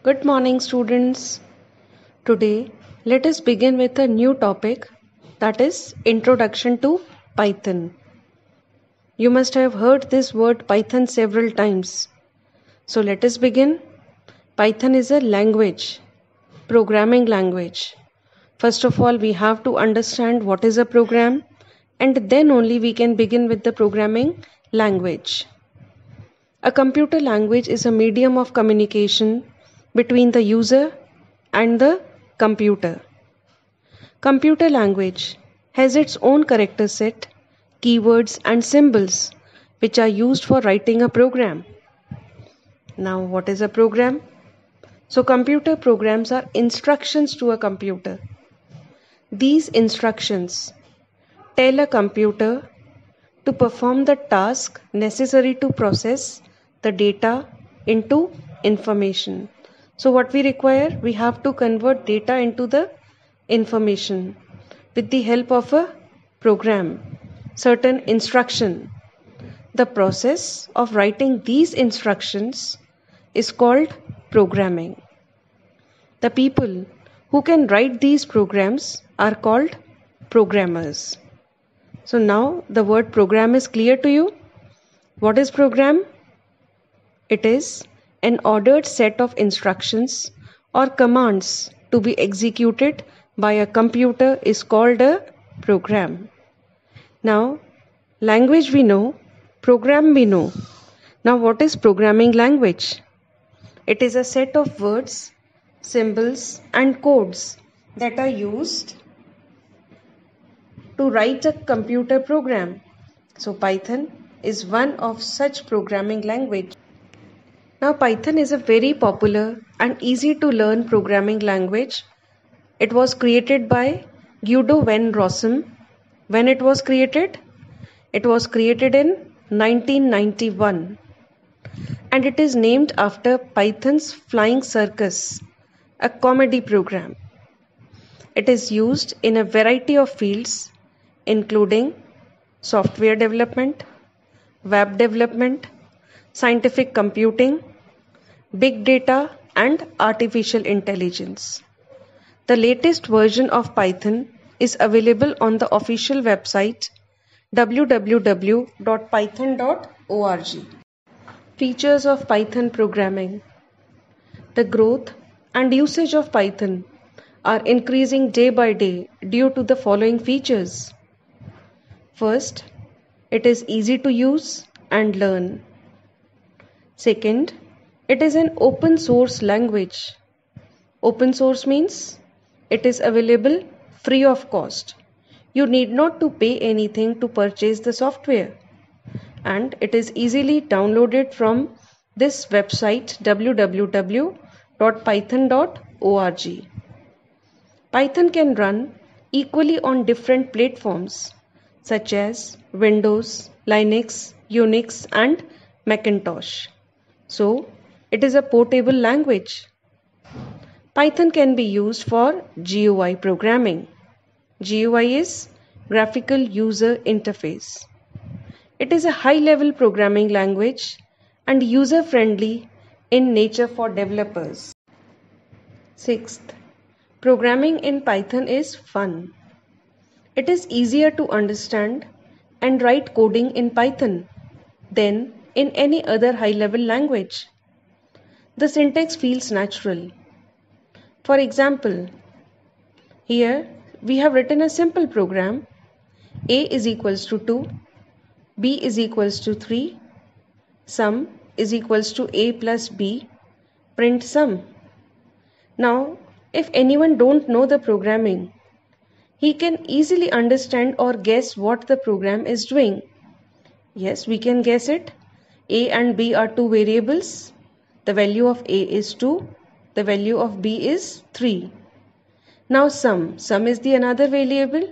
Good morning, students. Today, let us begin with a new topic, that is Introduction to Python. You must have heard this word Python several times. So let us begin. Python is a language, programming language. First of all, we have to understand what is a program, and then only we can begin with the programming language. A computer language is a medium of communication between the user and the computer. Computer language has its own character set, keywords and symbols which are used for writing a program. Now, what is a program? So, computer programs are instructions to a computer. These instructions tell a computer to perform the task necessary to process the data into information. So what we require, we have to convert data into the information with the help of a program, certain instruction. The process of writing these instructions is called programming. The people who can write these programs are called programmers. So now the word program is clear to you. What is program? It is an ordered set of instructions or commands to be executed by a computer is called a program. Now, language we know, program we know. Now, what is programming language? It is a set of words, symbols, and codes that are used to write a computer program. So, Python is one of such programming language. Now, Python is a very popular and easy to learn programming language. It was created by Guido van Rossum. When it was created? It was created in 1991. And it is named after Python's Flying Circus, a comedy program. It is used in a variety of fields, including software development, web development, scientific computing, big data, and artificial intelligence. The latest version of Python is available on the official website www.python.org. Features of Python programming. The growth and usage of Python are increasing day by day due to the following features. First, it is easy to use and learn. Second, it is an open source language. Open source means it is available free of cost. You need not to pay anything to purchase the software. And it is easily downloaded from this website www.python.org. Python can run equally on different platforms such as Windows, Linux, Unix, and Macintosh. So, it is a portable language. Python can be used for GUI programming. GUI is Graphical User Interface. It is a high-level programming language and user-friendly in nature for developers. Sixth, programming in Python is fun. It is easier to understand and write coding in Python than in any other high-level language. The syntax feels natural. For example, here we have written a simple program. A is equals to 2, B is equals to 3, sum is equals to A plus B, print sum. Now, if anyone don't know the programming, he can easily understand or guess what the program is doing. Yes, we can guess it. A and B are two variables. The value of A is 2. The value of B is 3. Now sum is the another variable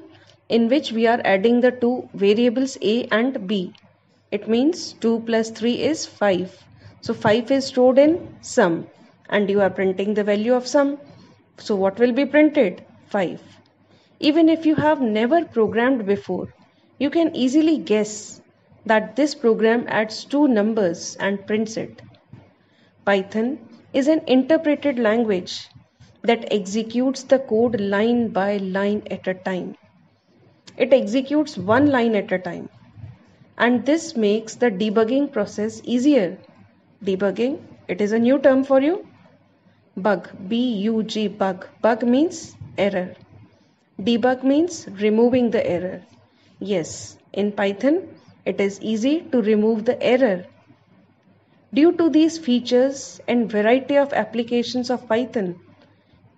in which we are adding the two variables A and B. It means 2 plus 3 is 5. So 5 is stored in sum and you are printing the value of sum. So what will be printed? 5. Even if you have never programmed before, you can easily guess that this program adds two numbers and prints it. Python is an interpreted language that executes the code line by line at a time. It executes one line at a time, and this makes the debugging process easier. Debugging, it is a new term for you. Bug, B-U-G, bug. Bug means error. Debug means removing the error. Yes, in Python, it is easy to remove the error. Due to these features and variety of applications of Python,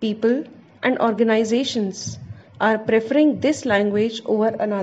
people and organizations are preferring this language over another.